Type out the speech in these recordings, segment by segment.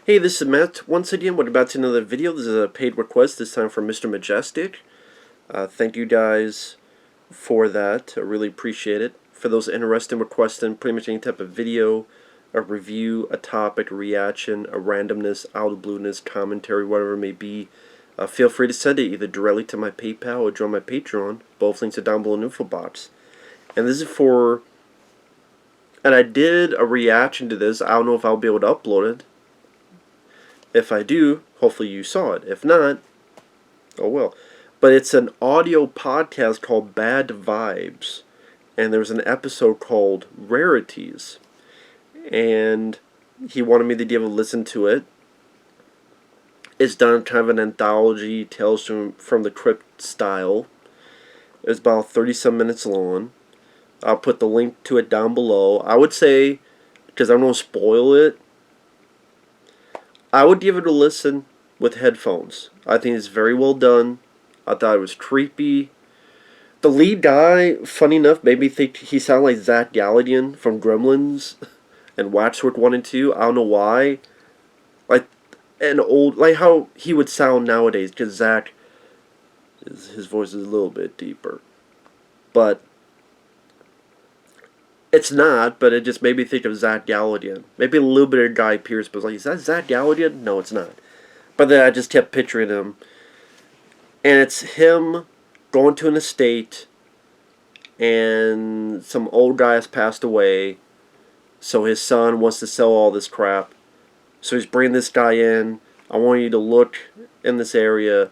Hey, this is Matt once again. What about another video? This is a paid request, this time from Mr. Majestic. Thank you guys for that. I really appreciate it. For those interested in requesting pretty much any type of video, a review, a topic, a reaction, a randomness, out of blueness, commentary, whatever it may be, feel free to send it either directly to my PayPal or join my Patreon. Both links are down below in the info box. And this is for... And I did a reaction to this. I don't know if I'll be able to upload it. If I do, hopefully you saw it. If not, oh well. But it's an audio podcast called Bad Vibes. And there's an episode called Rarities. And he wanted me to give a listen to it. It's done kind of an anthology, Tales from the Crypt style. It's about 30-some minutes long. I'll put the link to it down below. I would say, because I don't want to spoil it, I would give it a listen with headphones. I think it's very well done. I thought it was creepy. The lead guy, funny enough, made me think he sounded like Zach Galligan from Gremlins and Waxwork 1 and 2. I don't know why. Like how he would sound nowadays, because Zach, his voice is a little bit deeper. But it's not, but it just made me think of Zach Galligan. Maybe a little bit of Guy Pearce, but like, is that Zach Galligan? No, it's not. But then I just kept picturing him. And it's him going to an estate, and some old guy has passed away, so his son wants to sell all this crap. So he's bringing this guy in. I want you to look in this area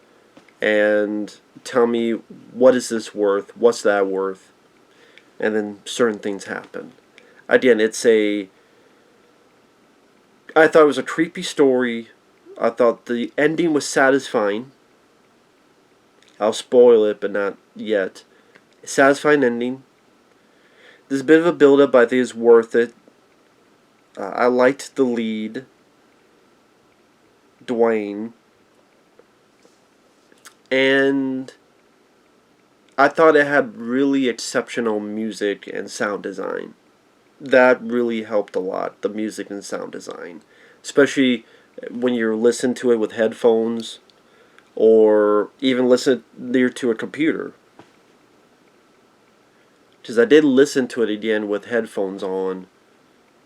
and tell me, what is this worth? What's that worth? And then certain things happen. Again, I thought it was a creepy story. I thought the ending was satisfying. I'll spoil it, but not yet. Satisfying ending. There's a bit of a build-up, but I think it's worth it. I liked the lead, Dwayne. And I thought it had really exceptional music and sound design. That really helped a lot, the music and sound design. Especially when you're listening to it with headphones, or even listen near to a computer. Because I did listen to it again with headphones on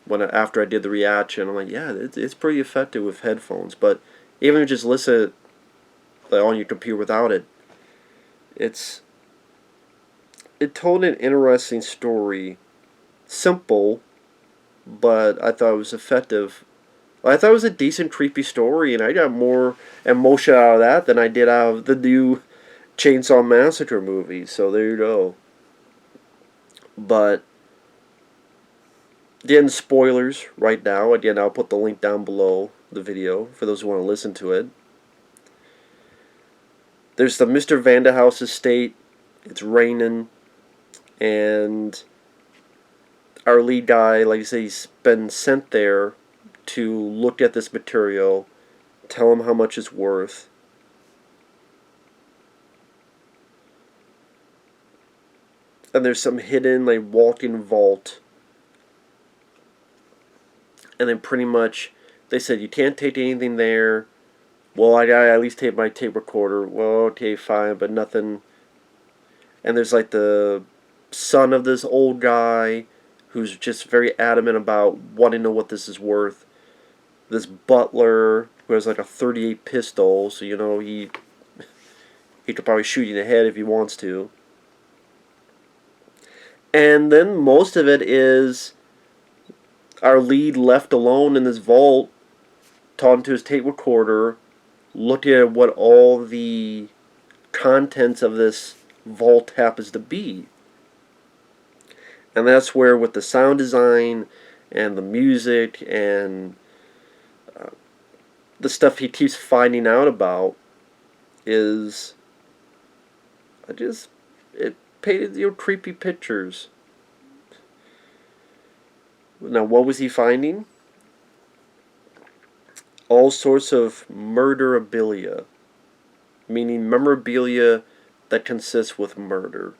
after I did the reaction. I'm like, yeah, it's pretty effective with headphones. But even if you just listen on your computer without it, it told an interesting story. Simple, but I thought it was effective. I thought it was a decent, creepy story, and I got more emotion out of that than I did out of the new Chainsaw Massacre movie, so there you go. But, again, spoilers right now. Again, I'll put the link down below the video for those who want to listen to it. There's the Mr. Vanderhouse estate. It's raining. And our lead guy, like I say, he's been sent there to look at this material, tell him how much it's worth. And there's some hidden, like, walk-in vault. And then pretty much, they said, you can't take anything there. Well, I gotta at least take my tape recorder. Well, okay, fine, but nothing. And there's, like, the son of this old guy who's just very adamant about wanting to know what this is worth. This butler who has like a .38 pistol, so you know he could probably shoot you in the head if he wants to. And then most of it is our lead left alone in this vault, talking to his tape recorder, looking at what all the contents of this vault happens to be. And that's where, with the sound design and the music and the stuff he keeps finding out about, it painted creepy pictures. Now, what was he finding? All sorts of murderabilia, meaning memorabilia that consists with murder.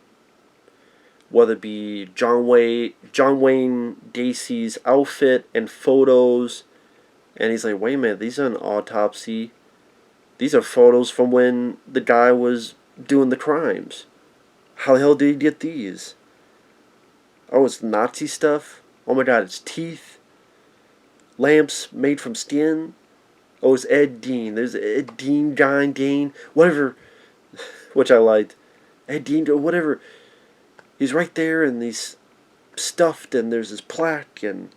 Whether it be John Wayne Gacy's outfit and photos And he's like, wait a minute, these are an autopsy. These are photos from when the guy was doing the crimes. How the hell did he get these? Oh, it's Nazi stuff? Oh my god, it's teeth. Lamps made from skin. Oh, it's Ed Dean. There's Ed Dean, John Dean, whatever. Which I liked. Ed Dean, or whatever. He's right there, and he's stuffed, and there's his plaque, and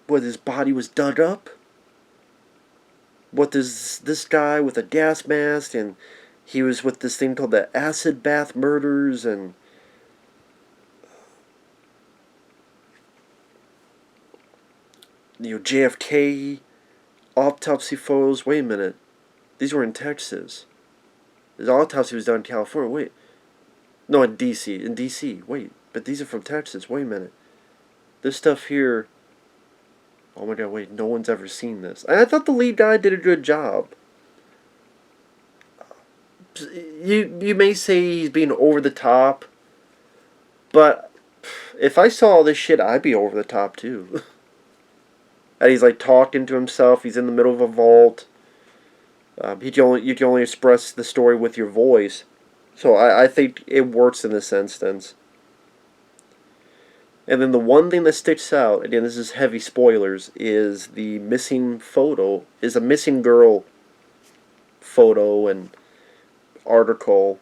what, his body was dug up? What, there's this guy with a gas mask, and he was with this thing called the acid bath murders, and JFK autopsy photos. Wait a minute, these were in Texas. The autopsy was done in California. Wait, no, in DC. In DC. Wait, but these are from Texas. Wait a minute, this stuff here. Oh my god, wait, no one's ever seen this. And I thought the lead guy did a good job. You may say he's being over the top, but if I saw all this shit, I'd be over the top too. And he's like talking to himself, he's in the middle of a vault. You can only express the story with your voice. So I think it works in this instance. And then the one thing that sticks out, again, this is heavy spoilers, is the missing photo, is a missing girl photo and article.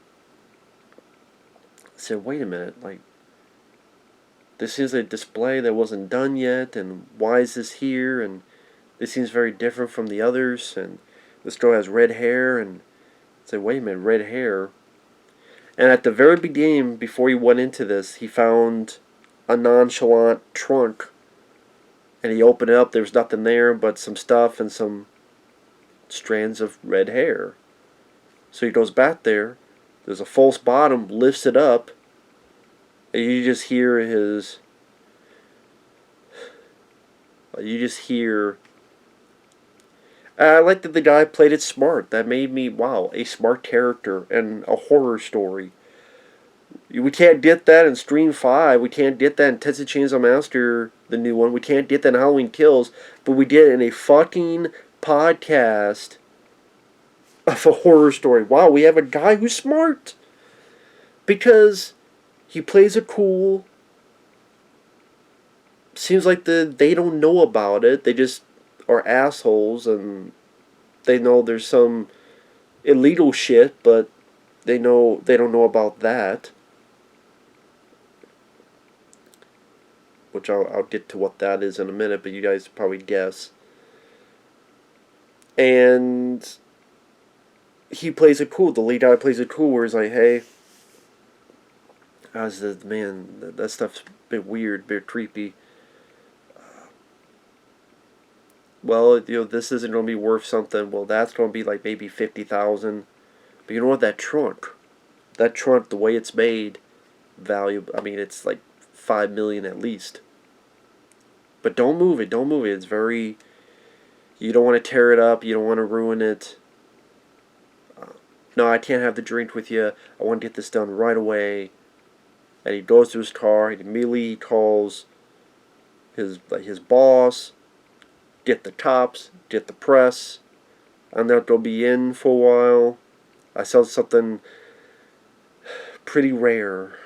I said, wait a minute, like, this is a display that wasn't done yet, and why is this here, and this seems very different from the others, and this girl has red hair, and I said, wait a minute, red hair. And at the very beginning, before he went into this, he found a nonchalant trunk, and he opened it up. There was nothing there but some stuff and some strands of red hair. So he goes back there, there's a false bottom, lifts it up, and you just hear I like that the guy played it smart. That made me, wow, a smart character and a horror story. We can't get that in Stream 5. We can't get that in Texas Chainsaw Massacre, the new one. We can't get that in Halloween Kills. But we did it in a fucking podcast of a horror story. Wow, we have a guy who's smart. Because he plays it cool. Seems like they don't know about it. They just are assholes, and they know there's some illegal shit, but they don't know about that. Which I'll get to what that is in a minute, but you guys probably guess. And he plays it cool. The lead guy plays it cool, where he's like, hey, man, that stuff's a bit weird, a bit creepy. Well, this isn't going to be worth something. Well, that's going to be like maybe $50,000. But you know what? That trunk, the way it's made, valuable. I mean, it's like $5 million at least. But don't move it. It's very. You don't want to tear it up. You don't want to ruin it. No, I can't have the drink with you. I want to get this done right away. And he goes to his car. He immediately calls his boss. Get the cops. Get the press. I'm not going to be in for a while. I saw something pretty rare.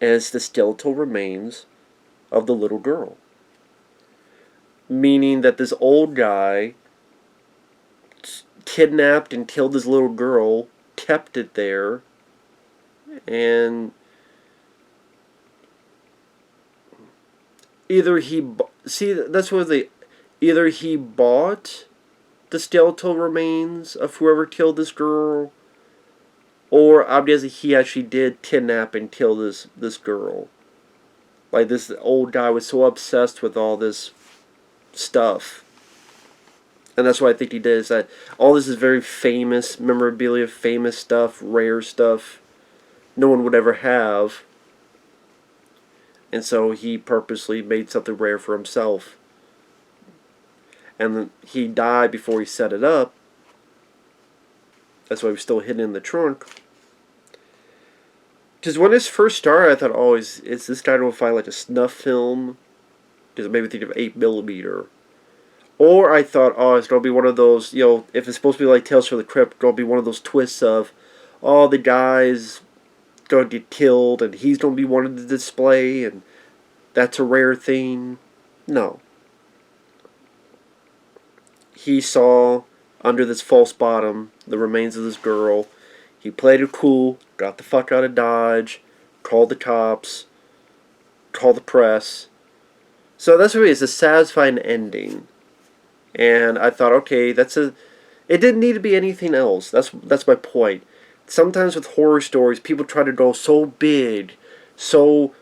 And it's the skeletal remains of the little girl. Meaning that this old guy kidnapped and killed this little girl, kept it there, and either he bought the skeletal remains of whoever killed this girl, or obviously he actually did kidnap and kill this girl. Like, this old guy was so obsessed with all this stuff. And that's what I think he did, is that all this is very famous memorabilia, famous stuff, rare stuff no one would ever have. And so he purposely made something rare for himself. And he died before he set it up. That's why he was still hidden in the trunk. Because when this first started, I thought, oh, is this guy going to find like a snuff film because maybe think of 8mm. Or I thought, oh, it's gonna be one of those, if it's supposed to be like Tales from the Crypt, it's gonna be one of those twists of, oh, the guy's gonna get killed and he's gonna be one of the display and that's a rare thing. No. He saw under this false bottom the remains of this girl. He played it cool, got the fuck out of Dodge, called the cops, called the press. So that's what it is, a satisfying ending. And I thought, okay, it didn't need to be anything else. That's my point. Sometimes with horror stories, people try to go so big, so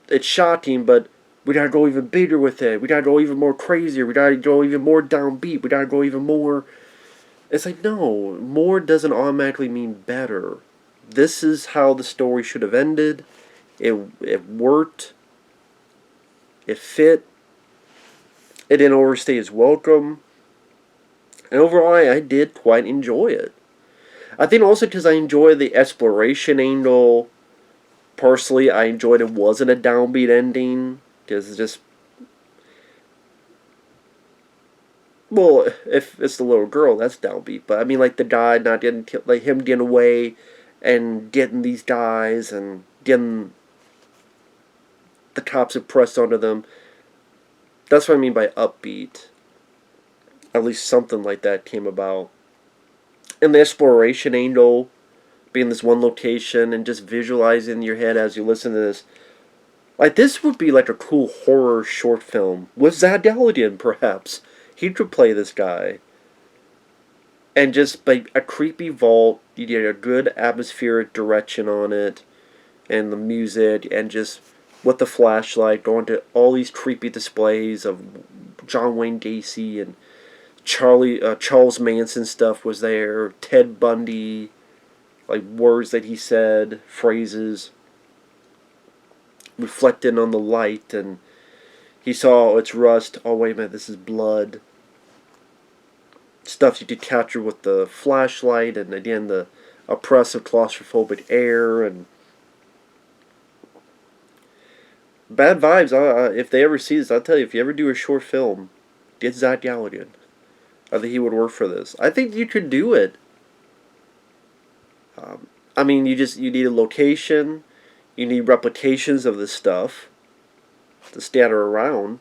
it's shocking, but we gotta go even bigger with it. We gotta go even more crazier. We gotta go even more downbeat. We gotta go even more. It's like, no, more doesn't automatically mean better. This is how the story should have ended. It worked. It fit. It didn't overstay its welcome. And overall, I did quite enjoy it. I think also because I enjoy the exploration angle. Personally, I enjoyed it wasn't a downbeat ending. Because it's just... Well, if it's the little girl, that's downbeat. But I mean, like, the guy not getting killed, like him getting away and getting these guys and getting the cops pressed onto them. That's what I mean by upbeat. At least something like that came about. And the exploration angle, being this one location and just visualizing in your head as you listen to this. Like, this would be like a cool horror short film. With Zad Galligan, perhaps. He could play this guy. And just like a creepy vault, you get a good atmospheric direction on it. And the music, and just with the flashlight, going to all these creepy displays of John Wayne Gacy and Charles Manson stuff was there. Ted Bundy, like words that he said, phrases, reflecting on the light, and he saw, oh, it's rust. Oh, wait a minute, this is blood. Stuff you could capture with the flashlight, and again, the oppressive claustrophobic air, and bad vibes. If they ever see this, I'll tell you, if you ever do a short film, get Zach Galligan. I think he would work for this. I think you could do it. I mean, you need a location. You need replications of this stuff to scatter around.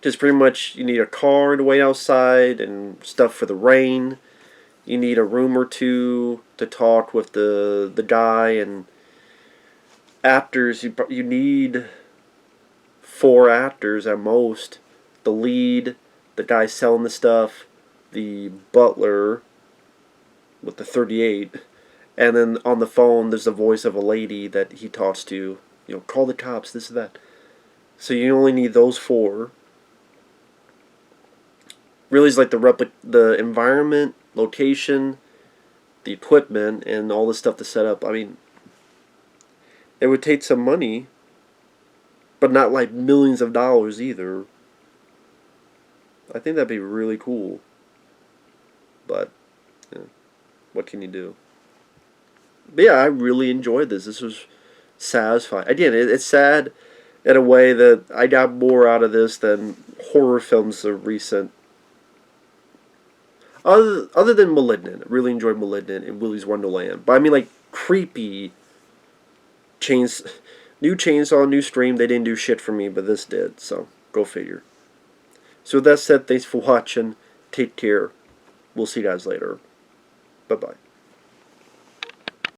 Just pretty much, you need a car to wait outside and stuff for the rain. You need a room or two to talk with the guy, and actors. You need 4 actors at most. The lead, the guy selling the stuff, the butler with the 38, and then on the phone there's the voice of a lady that he talks to. Call the cops, this and that. So you only need those 4. Really, is like the environment, location, the equipment, and all the stuff to set up. I mean, it would take some money, but not like millions of dollars either. I think that'd be really cool. But, what can you do? But yeah, I really enjoyed this. This was satisfying. Again, it's sad in a way that I got more out of this than horror films of recent. Other than Malignant. I really enjoyed Malignant and Willy's Wonderland. But I mean, like, creepy new Chainsaw, new Stream, they didn't do shit for me, but this did. So, go figure. So with that said, thanks for watching. Take care. We'll see you guys later. Bye-bye.